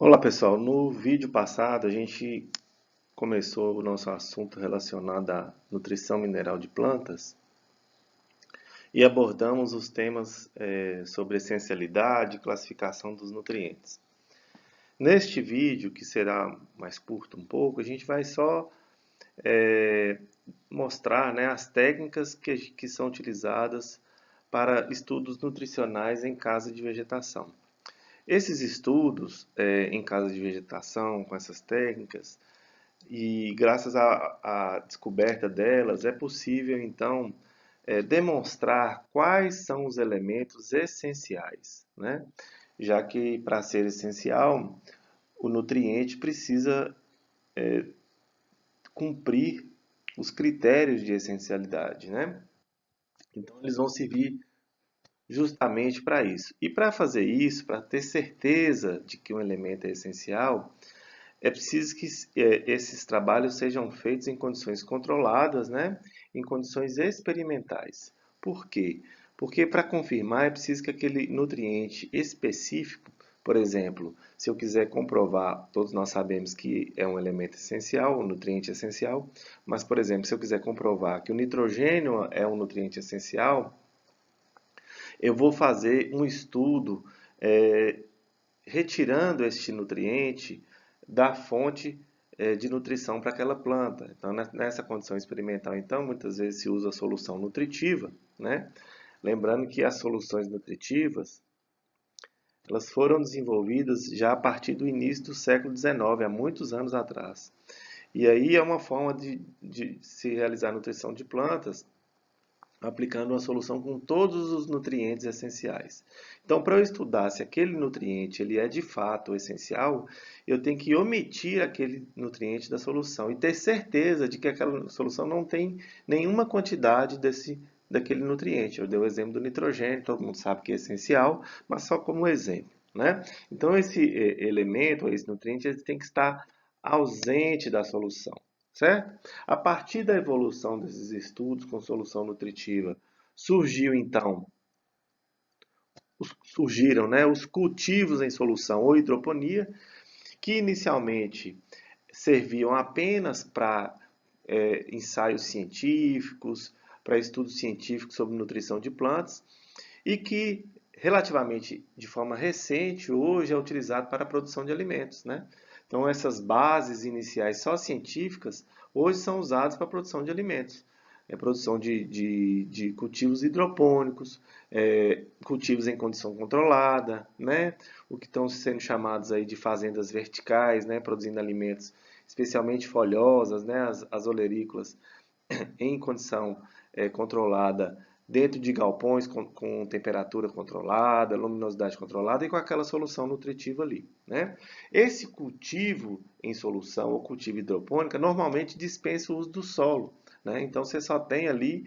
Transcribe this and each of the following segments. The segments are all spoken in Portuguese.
Olá pessoal, no vídeo passado a gente começou o nosso assunto relacionado à nutrição mineral de plantas e abordamos os temas sobre essencialidade e classificação dos nutrientes. Neste vídeo, que será mais curto um pouco, a gente vai só eh, mostrar, né, as técnicas que são utilizadas para estudos nutricionais em casa de vegetação. Esses estudos em casa de vegetação, com essas técnicas, e graças à descoberta delas, é possível então demonstrar quais são os elementos essenciais, né? Já que para ser essencial, o nutriente precisa cumprir os critérios de essencialidade, né? Então eles vão servir justamente para isso. E para fazer isso, para ter certeza de que um elemento é essencial, é preciso que esses trabalhos sejam feitos em condições controladas, né? Em condições experimentais. Por quê? Porque para confirmar é preciso que aquele nutriente específico, por exemplo, se eu quiser comprovar, todos nós sabemos que é um elemento essencial, um nutriente essencial, mas, por exemplo, se eu quiser comprovar que o nitrogênio é um nutriente essencial, eu vou fazer um estudo é, retirando este nutriente da fonte de nutrição para aquela planta. Então, nessa condição experimental, então, muitas vezes se usa a solução nutritiva, né? Lembrando que as soluções nutritivas, elas foram desenvolvidas já a partir do início do século XIX, há muitos anos atrás. E aí é uma forma de se realizar a nutrição de plantas aplicando uma solução com todos os nutrientes essenciais. Então, para eu estudar se aquele nutriente ele é de fato essencial, eu tenho que omitir aquele nutriente da solução e ter certeza de que aquela solução não tem nenhuma quantidade daquele nutriente. Eu dei o exemplo do nitrogênio, todo mundo sabe que é essencial, mas só como exemplo, né? Então, esse elemento, esse nutriente, ele tem que estar ausente da solução. Certo? A partir da evolução desses estudos com solução nutritiva, surgiram, né, os cultivos em solução ou hidroponia, que inicialmente serviam apenas para ensaios científicos, para estudos científicos sobre nutrição de plantas, e que relativamente de forma recente hoje é utilizado para a produção de alimentos, né? Então essas bases iniciais só científicas hoje são usadas para a produção de alimentos. Produção de cultivos hidropônicos, cultivos em condição controlada, né? O que estão sendo chamados aí de fazendas verticais, né? Produzindo alimentos especialmente folhosas, né? As olerícolas em condição controlada dentro de galpões com temperatura controlada, luminosidade controlada e com aquela solução nutritiva ali, né? Esse cultivo em solução ou cultivo hidropônica normalmente dispensa o uso do solo, né? Então você só tem ali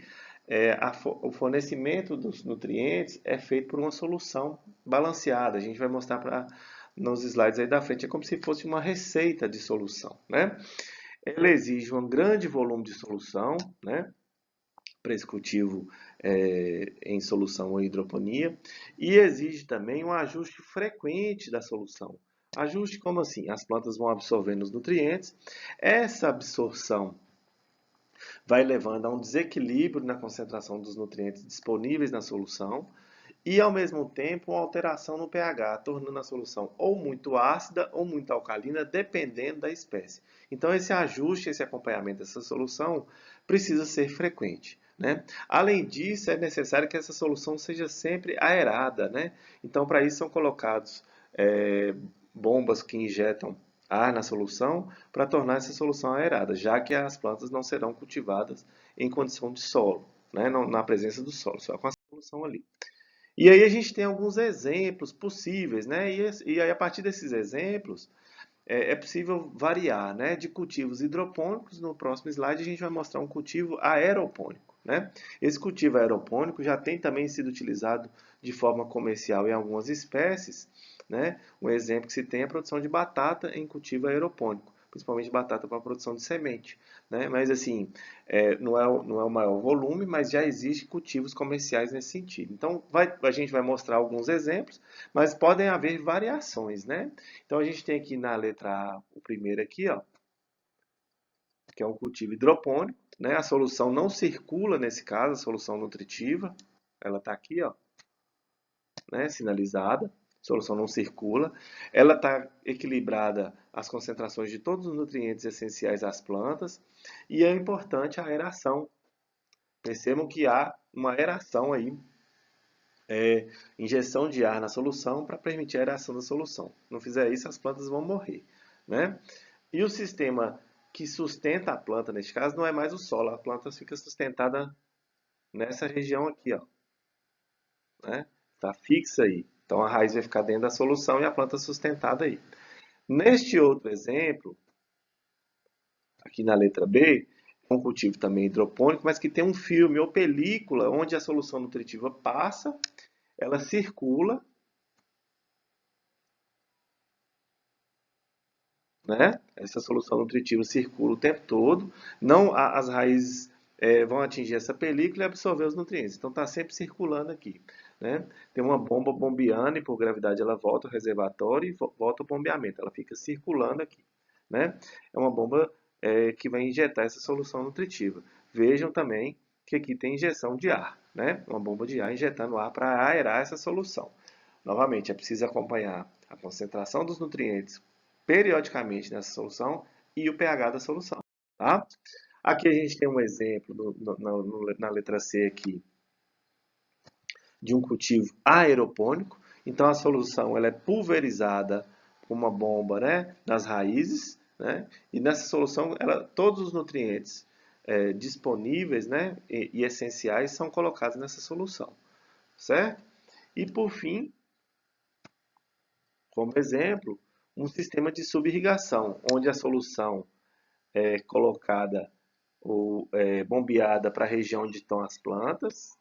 o fornecimento dos nutrientes é feito por uma solução balanceada. A gente vai mostrar nos slides aí da frente, é como se fosse uma receita de solução, né? Ela exige um grande volume de solução, né? Para esse cultivo em solução ou hidroponia, e exige também um ajuste frequente da solução. Ajuste como assim? As plantas vão absorvendo os nutrientes, essa absorção vai levando a um desequilíbrio na concentração dos nutrientes disponíveis na solução e, ao mesmo tempo, uma alteração no pH, tornando a solução ou muito ácida ou muito alcalina, dependendo da espécie. Então, esse ajuste, esse acompanhamento dessa solução precisa ser frequente, né? Além disso, é necessário que essa solução seja sempre aerada, né? Então, para isso são colocados bombas que injetam ar na solução para tornar essa solução aerada, já que as plantas não serão cultivadas em condição de solo, né? Na presença do solo, só com a solução ali. E aí a gente tem alguns exemplos possíveis, né? E aí a partir desses exemplos é possível variar, né? De cultivos hidropônicos. No próximo slide a gente vai mostrar um cultivo aeropônico, né? Esse cultivo aeropônico já tem também sido utilizado de forma comercial em algumas espécies, né? Um exemplo que se tem é a produção de batata em cultivo aeropônico. principalmente batata para a produção de semente, né? Mas assim, não é o maior volume, mas já existem cultivos comerciais nesse sentido. Então, a gente vai mostrar alguns exemplos, mas podem haver variações, né? Então, a gente tem aqui na letra A, o primeiro aqui, ó, que é um cultivo hidropônico, né? A solução não circula nesse caso, a solução nutritiva, ela está aqui, ó, né, sinalizada, a solução não circula, ela está equilibrada as concentrações de todos os nutrientes essenciais às plantas e é importante a aeração. Percebam que há uma aeração aí, injeção de ar na solução para permitir a aeração da solução. Se não fizer isso, as plantas vão morrer, né? E o sistema que sustenta a planta, neste caso, não é mais o solo, a planta fica sustentada nessa região aqui, ó, né? Tá fixa aí. Então a raiz vai ficar dentro da solução e a planta sustentada aí. Neste outro exemplo, aqui na letra B, é um cultivo também hidropônico, mas que tem um filme ou película onde a solução nutritiva passa, ela circula, né? Essa solução nutritiva circula o tempo todo, não as raízes vão atingir essa película e absorver os nutrientes. Então está sempre circulando aqui, né? Tem uma bomba bombeando e por gravidade ela volta ao reservatório e volta ao bombeamento. Ela fica circulando aqui, né? É uma bomba que vai injetar essa solução nutritiva. Vejam também que aqui tem injeção de ar, né? Uma bomba de ar injetando ar para aerar essa solução. Novamente, é preciso acompanhar a concentração dos nutrientes periodicamente nessa solução e o pH da solução, tá? Aqui a gente tem um exemplo na letra C aqui de um cultivo aeropônico. Então a solução ela é pulverizada com uma bomba, né, nas raízes, né? E nessa solução todos os nutrientes disponíveis, né, e essenciais são colocados nessa solução, certo? E por fim, como exemplo, um sistema de subirrigação, onde a solução é colocada ou bombeada para a região onde estão as plantas,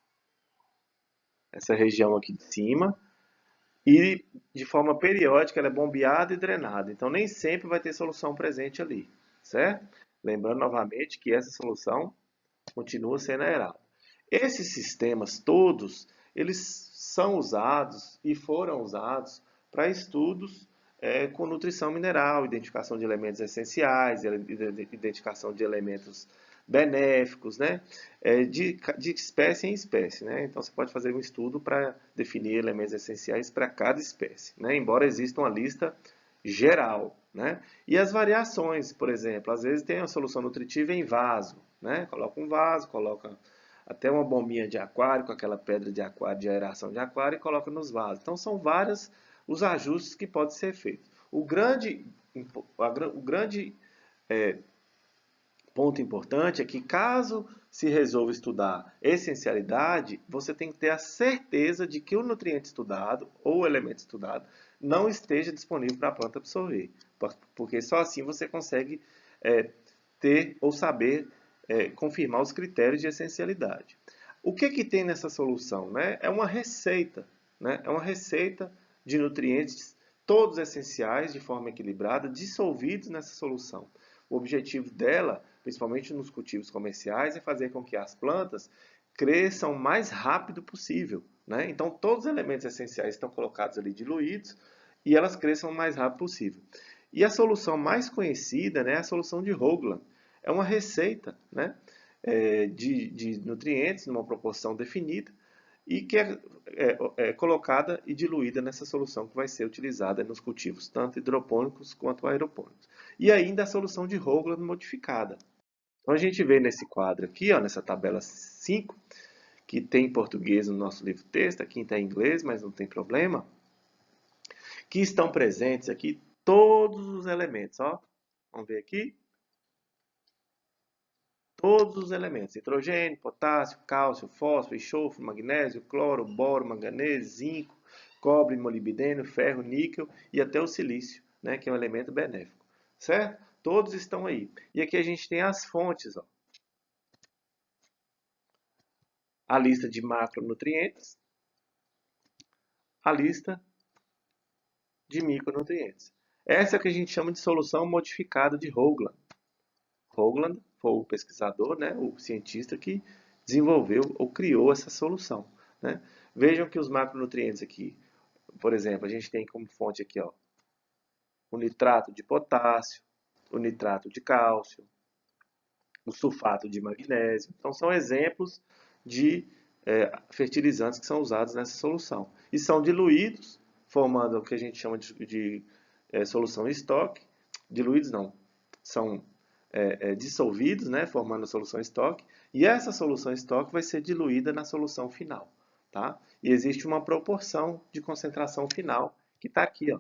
essa região aqui de cima, e de forma periódica ela é bombeada e drenada. Então nem sempre vai ter solução presente ali, certo? Lembrando novamente que essa solução continua sendo aerada. Esses sistemas todos, eles são usados e foram usados para estudos com nutrição mineral, identificação de elementos essenciais, identificação de elementos benéficos, né? De espécie em espécie, né? Então você pode fazer um estudo para definir elementos essenciais para cada espécie, né? Embora exista uma lista geral, né? E as variações, por exemplo, às vezes tem a solução nutritiva em vaso, né? Coloca um vaso, coloca até uma bombinha de aquário com aquela pedra de aquário, de aeração de aquário e coloca nos vasos. Então são vários os ajustes que podem ser feitos. O grande ponto importante é que caso se resolva estudar essencialidade, você tem que ter a certeza de que o nutriente estudado ou o elemento estudado não esteja disponível para a planta absorver, porque só assim você consegue ter ou saber confirmar os critérios de essencialidade. O que tem nessa solução? Né? É uma receita, né? É uma receita de nutrientes todos essenciais de forma equilibrada, dissolvidos nessa solução. O objetivo dela, principalmente nos cultivos comerciais, é fazer com que as plantas cresçam o mais rápido possível, né? Então todos os elementos essenciais estão colocados ali diluídos e elas cresçam o mais rápido possível. E a solução mais conhecida, né, é a solução de Hoagland. É uma receita, né, de nutrientes numa proporção definida e que é colocada e diluída nessa solução que vai ser utilizada nos cultivos, tanto hidropônicos quanto aeropônicos. E ainda a solução de Hoagland modificada. Então a gente vê nesse quadro aqui, ó, nessa tabela 5, que tem em português no nosso livro texto, aqui está em inglês, mas não tem problema, que estão presentes aqui todos os elementos, ó. Vamos ver aqui. Todos os elementos: nitrogênio, potássio, cálcio, fósforo, enxofre, magnésio, cloro, boro, manganês, zinco, cobre, molibdênio, ferro, níquel e até o silício, né, que é um elemento benéfico. Certo? Todos estão aí. E aqui a gente tem as fontes, ó. A lista de macronutrientes, a lista de micronutrientes. Essa é o que a gente chama de solução modificada de Hoagland. Hoagland foi o pesquisador, né, o cientista que desenvolveu ou criou essa solução, né? Vejam que os macronutrientes aqui, por exemplo, a gente tem como fonte aqui, ó, o nitrato de potássio, o nitrato de cálcio, o sulfato de magnésio. Então, são exemplos de fertilizantes que são usados nessa solução. E são diluídos, formando o que a gente chama de solução em estoque. Diluídos não, são dissolvidos, né, formando a solução em estoque. E essa solução em estoque vai ser diluída na solução final. Tá? E existe uma proporção de concentração final que está aqui, ó.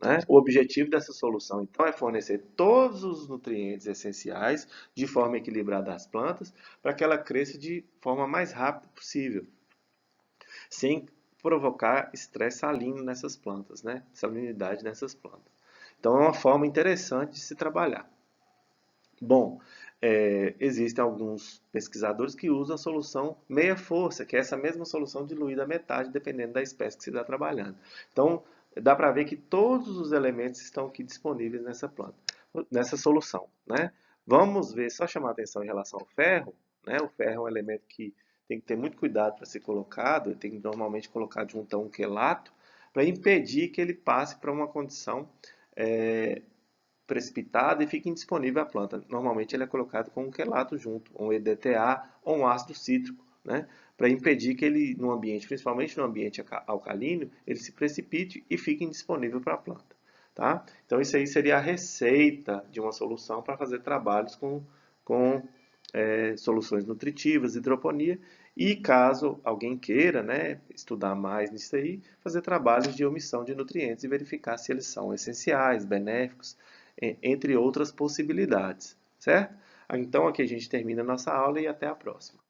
Né? O objetivo dessa solução, então, é fornecer todos os nutrientes essenciais de forma equilibrada às plantas para que ela cresça de forma mais rápida possível, sem provocar estresse salino nessas plantas, né? Salinidade nessas plantas. Então, é uma forma interessante de se trabalhar. Bom, existem alguns pesquisadores que usam a solução meia força, que é essa mesma solução diluída à metade, dependendo da espécie que se está trabalhando. Então, dá para ver que todos os elementos estão aqui disponíveis nessa planta, nessa solução, né? Vamos ver, só chamar a atenção em relação ao ferro, né? O ferro é um elemento que tem que ter muito cuidado para ser colocado, tem que normalmente colocar junto a um quelato, para impedir que ele passe para uma condição é, precipitada e fica indisponível à planta. Normalmente ele é colocado com um quelato junto, um EDTA ou um ácido cítrico, né? Para impedir que ele, no ambiente, principalmente no ambiente alcalino, ele se precipite e fique indisponível para a planta. Tá? Então isso aí seria a receita de uma solução para fazer trabalhos com soluções nutritivas, hidroponia, e caso alguém queira, né, estudar mais nisso aí, fazer trabalhos de omissão de nutrientes e verificar se eles são essenciais, benéficos, entre outras possibilidades, certo? Então aqui a gente termina a nossa aula e até a próxima.